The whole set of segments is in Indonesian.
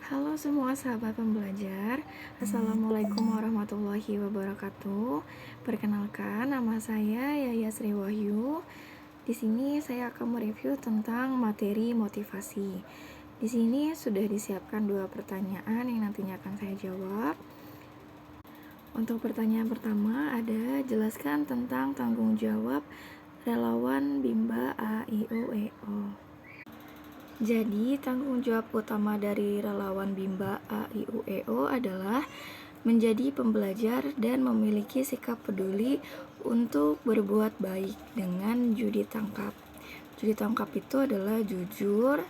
Halo semua sahabat pembelajar, Assalamualaikum warahmatullahi wabarakatuh. Perkenalkan, nama saya Yaya Sri Wahyu. Di sini saya akan mereview tentang materi motivasi. Di sini sudah disiapkan 2 pertanyaan yang nantinya akan saya jawab. Untuk pertanyaan pertama ada, jelaskan tentang tanggung jawab relawan Bimba A.I.U.E.O. Jadi, tanggung jawab utama dari relawan Bimba A.I.U.E.O adalah menjadi pembelajar dan memiliki sikap peduli untuk berbuat baik dengan judi tangkap. Judi tangkap itu adalah jujur,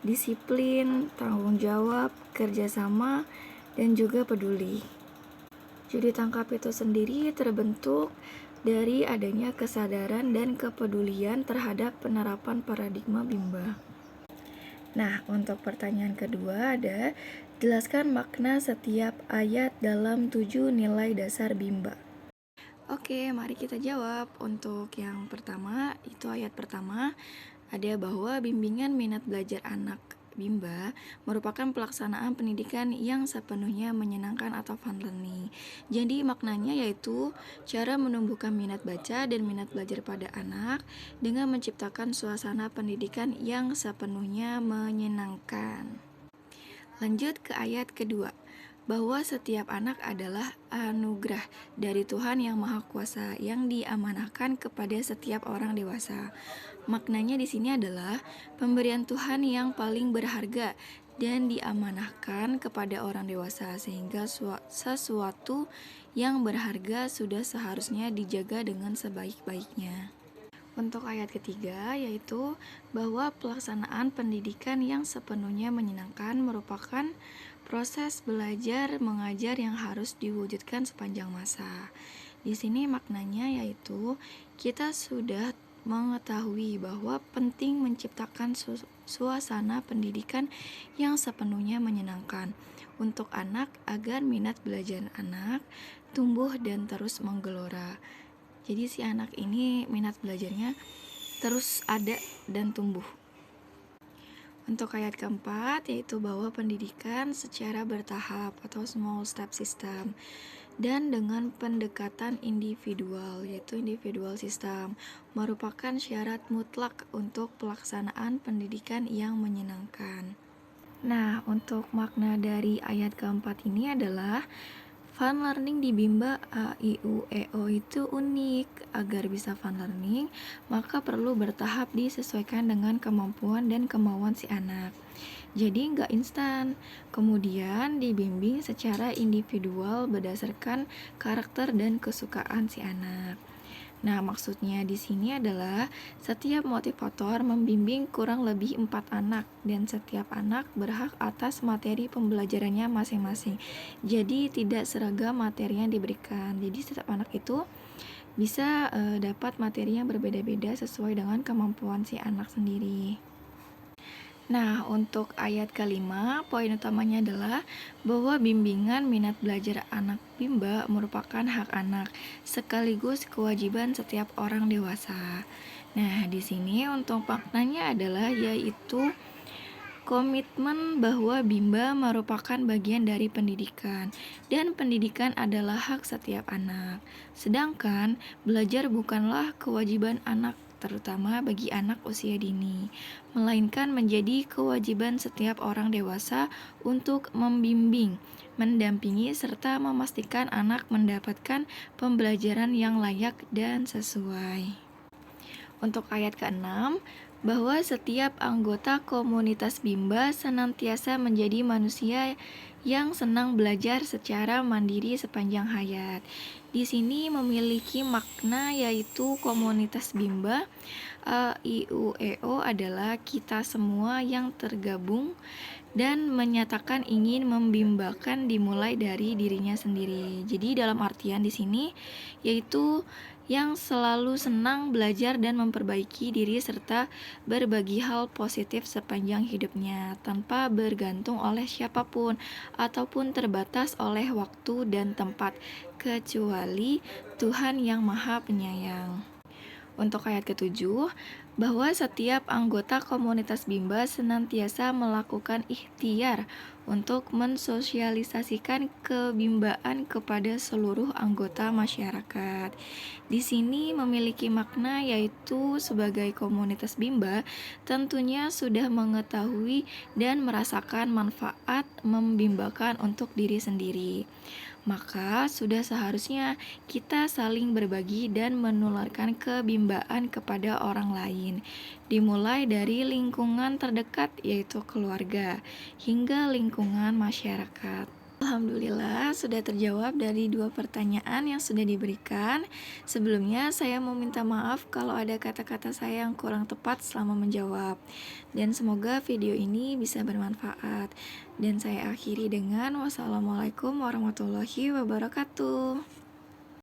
disiplin, tanggung jawab, kerjasama, dan juga peduli. Judi tangkap itu sendiri terbentuk dari adanya kesadaran dan kepedulian terhadap penerapan paradigma Bimba. Nah, untuk pertanyaan kedua ada, jelaskan makna setiap ayat dalam 7 nilai dasar Bimba. Oke, mari kita jawab. Untuk yang pertama, itu ayat pertama, ada bahwa bimbingan minat belajar anak Bimba merupakan pelaksanaan pendidikan yang sepenuhnya menyenangkan atau fun learning. Jadi maknanya yaitu cara menumbuhkan minat baca dan minat belajar pada anak dengan menciptakan suasana pendidikan yang sepenuhnya menyenangkan. Lanjut ke ayat kedua, bahwa setiap anak adalah anugerah dari Tuhan yang Maha Kuasa yang diamanahkan kepada setiap orang dewasa. Maknanya di sini adalah pemberian Tuhan yang paling berharga dan diamanahkan kepada orang dewasa, sehingga sesuatu yang berharga sudah seharusnya dijaga dengan sebaik-baiknya. Untuk ayat ketiga, yaitu bahwa pelaksanaan pendidikan yang sepenuhnya menyenangkan merupakan proses belajar mengajar yang harus diwujudkan sepanjang masa. Di sini maknanya yaitu kita sudah mengetahui bahwa penting menciptakan suasana pendidikan yang sepenuhnya menyenangkan untuk anak agar minat belajar anak tumbuh dan terus menggelora. Jadi si anak ini minat belajarnya terus ada dan tumbuh. Untuk ayat keempat, yaitu bahwa pendidikan secara bertahap atau small step system dan dengan pendekatan individual, yaitu individual system, merupakan syarat mutlak untuk pelaksanaan pendidikan yang menyenangkan. Nah, untuk makna dari ayat keempat ini adalah fun learning di Bimba A.I.U.E.O itu unik. Agar bisa fun learning, maka perlu bertahap disesuaikan dengan kemampuan dan kemauan si anak. Jadi nggak instan. Kemudian dibimbing secara individual berdasarkan karakter dan kesukaan si anak. Nah, maksudnya di sini adalah setiap motivator membimbing kurang lebih 4 anak dan setiap anak berhak atas materi pembelajarannya masing-masing. Jadi tidak seragam materi yang diberikan. Jadi setiap anak itu bisa dapat materi yang berbeda-beda sesuai dengan kemampuan si anak sendiri. Nah, untuk ayat kelima, poin utamanya adalah bahwa bimbingan minat belajar anak Bimba merupakan hak anak, sekaligus kewajiban setiap orang dewasa. Nah, di sini untuk maknanya adalah yaitu komitmen bahwa Bimba merupakan bagian dari pendidikan, dan pendidikan adalah hak setiap anak. Sedangkan belajar bukanlah kewajiban anak, terutama bagi anak usia dini, melainkan menjadi kewajiban setiap orang dewasa untuk membimbing, mendampingi, serta memastikan anak mendapatkan pembelajaran yang layak dan sesuai. Untuk ayat ke-6, bahwa setiap anggota komunitas Bimba senantiasa menjadi manusia yang senang belajar secara mandiri sepanjang hayat. Di sini memiliki makna yaitu komunitas Bimba A.I.U.E.O adalah kita semua yang tergabung dan menyatakan ingin membimbakan dimulai dari dirinya sendiri. Jadi dalam artian di sini yaitu yang selalu senang belajar dan memperbaiki diri serta berbagi hal positif sepanjang hidupnya tanpa bergantung oleh siapapun ataupun terbatas oleh waktu dan tempat kecuali Tuhan yang Maha Penyayang. Untuk ayat ketujuh, bahwa setiap anggota komunitas Bimba senantiasa melakukan ikhtiar untuk mensosialisasikan kebimbaan kepada seluruh anggota masyarakat. Di sini memiliki makna yaitu sebagai komunitas Bimba tentunya sudah mengetahui dan merasakan manfaat membimbakan untuk diri sendiri. Maka sudah seharusnya kita saling berbagi dan menularkan kebimbaan kepada orang lain, dimulai dari lingkungan terdekat yaitu keluarga, hingga lingkungan masyarakat. Alhamdulillah sudah terjawab dari 2 pertanyaan yang sudah diberikan. Sebelumnya saya mau minta maaf kalau ada kata-kata saya yang kurang tepat selama menjawab. Dan semoga video ini bisa bermanfaat. Dan saya akhiri dengan wassalamualaikum warahmatullahi wabarakatuh.